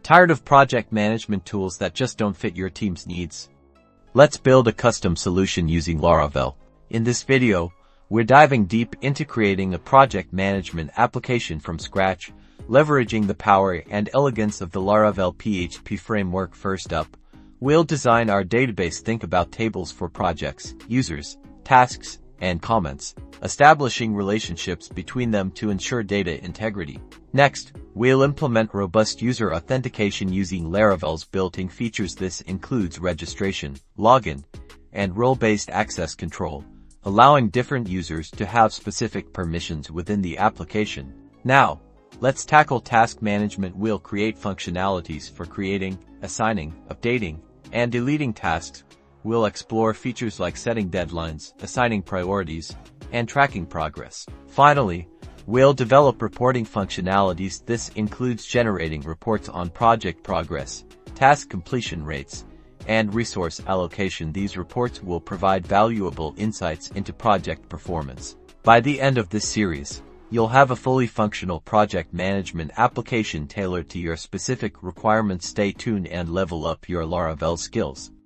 Tired of project management tools that just don't fit your team's needs? Let's build a custom solution using Laravel. In this video, we're diving deep into creating a project management application from scratch, leveraging the power and elegance of the Laravel PHP framework. First up, we'll design our database. Think about tables for projects, users, tasks, and comments, establishing relationships between them to ensure data integrity. Next, we'll implement robust user authentication using Laravel's built-in features. This includes registration, login, and role-based access control, allowing different users to have specific permissions within the application. Now, let's tackle task management. We'll create functionalities for creating, assigning, updating, and deleting tasks. We'll explore features like setting deadlines, assigning priorities, and tracking progress. Finally, we'll develop reporting functionalities. This includes generating reports on project progress, task completion rates, and resource allocation. These reports will provide valuable insights into project performance. By the end of this series, you'll have a fully functional project management application tailored to your specific requirements. Stay tuned and level up your Laravel skills.